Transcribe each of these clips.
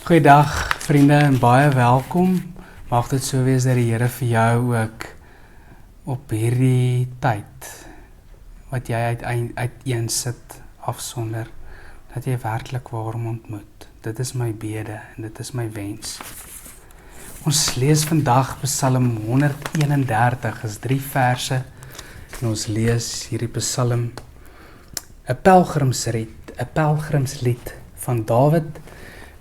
Goeiedag vriende en baie welkom. Mag dit so wees dat die Here vir jou ook op hierdie tyd wat jy uiteen sit afsonder, dat jy werklik waar hom ontmoet. Dit is my bede en dit is my wens. Ons lees vandag Psalm 131, is 3 verse en ons lees hierdie Psalm, 'n pelgrimslied van Dawid,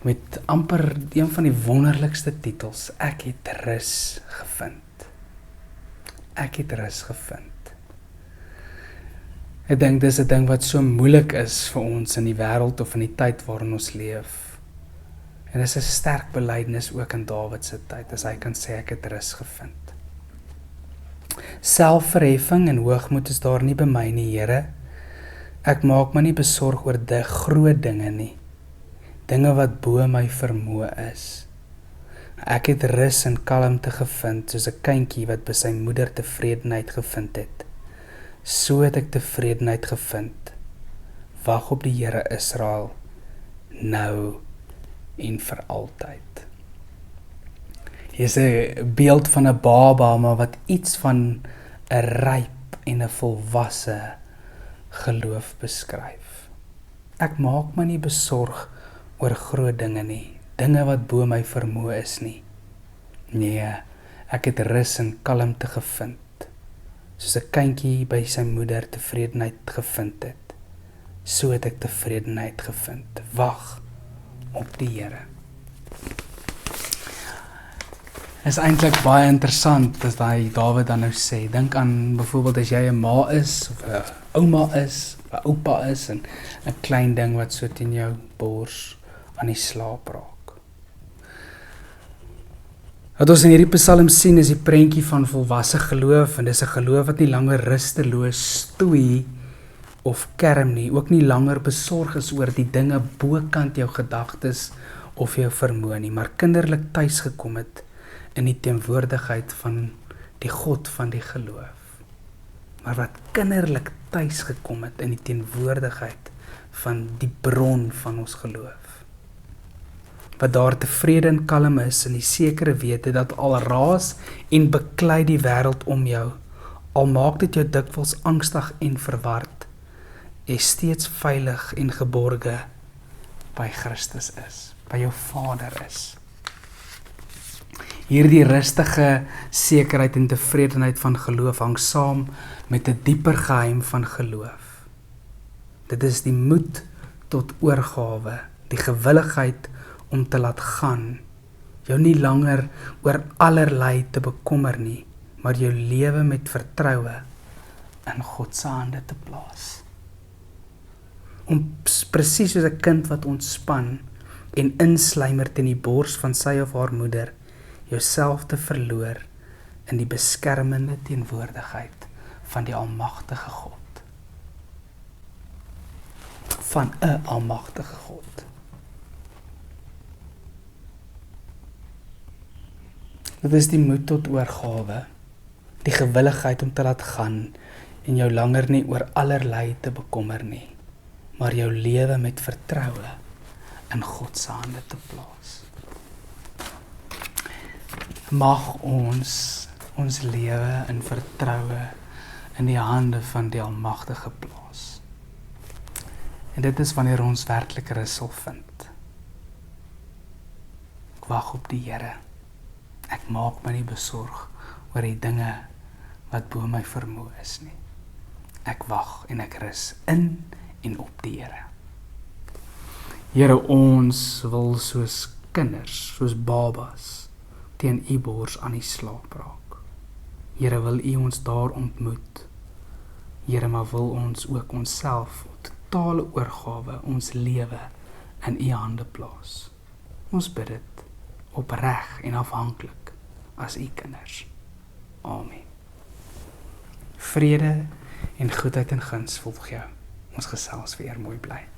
met amper een van die wonderlikste titels, Ek het rus gevind. Ek het rus gevind. Ek dink dis 'n ding wat so moeilik is vir ons in die wêreld of in die tyd waarin ons leef. En dis 'n sterk belydenis ook in Dawid se tyd, as hy kan sê ek het rus gevind. Selfverheffing en hoogmoed is daar nie by my nie, Here. Ek maak my nie besorg oor die groot dinge nie. Dinge wat bo my vermoë is. Ek het rus en kalmte gevind, soos 'n kindjie wat by sy moeder tevredenheid gevind het. So het ek tevredenheid gevind. Wag op die Here Israel, nou en vir altyd. Hier is 'n beeld van 'n baba, maar wat iets van 'n ryp en 'n volwasse geloof beskryf. Ek maak my nie besorg oor groot dinge nie, dinge wat bo my vermoë is nie. Nee, ek het rus en kalmte gevind, soos 'n kindjie by sy moeder tevredenheid gevind het. So het ek tevredenheid gevind. Wag op die Here. Is eintlik baie interessant as Dawid dan nou sê, dink aan byvoorbeeld as jy 'n ma is, of 'n ouma is, of 'n oupa is, en 'n klein ding wat so teen jou bors aan die slaap raak. Wat ons in hierdie Psalm sien is die prentjie van volwasse geloof, en dis 'n geloof wat nie langer rusteloos stoei of kerm nie, ook nie langer besorg is oor die dinge bokant jou gedagtes of jou vermoë nie, maar kinderlik tuis gekom het in die teenwoordigheid van die God van die geloof. Maar wat kinderlik tuis gekom het in die teenwoordigheid van die bron van ons geloof. Wat daar tevrede en kalm is in die sekere wete dat al raas en beklei die wêreld om jou, al maak dit jou dikwels angstig en verward, jy steeds veilig en geborge by Christus is, by jou Vader is. Hierdie rustige sekerheid en tevredenheid van geloof hang saam met 'n dieper geheim van geloof. Dit is die moed tot oorgawe, die gewilligheid om te laat gaan, jou nie langer oor allerlei te bekommer nie, maar jou lewe met vertroue in God se hande te plaas. Om presies soos 'n kind wat ontspan en insluimerd in die bors van sy of haar moeder, jouself te verloor in die beskermende teenwoordigheid van die almagtige God. Van 'n almagtige God. Dit is die moed tot oorgawe, die gewilligheid om te laat gaan en jou langer nie oor allerlei te bekommer nie, maar jou lewe met vertroue in God se hande te plaas. Mag ons lewe in vertroue in die hande van die Almagtige plaas. En dit is wanneer ons werklik rus sal vind. Ek wag op die Here. Ek maak my nie besorg oor die dinge wat bo my vermoë is nie. Ek wag en ek rus in en op die Here. Here, ons wil soos kinders, soos babas, teen u bors aan die slaap raak. Here, wil u ons daar ontmoet. Here, maar wil ons ook onsself, totale oorgawe, ons lewe in u hande plaas. Ons bid dit opreg en afhanklik as u kinders. Amen. Vrede en goedheid en guns volg jou. Ons gesels weer mooi bly.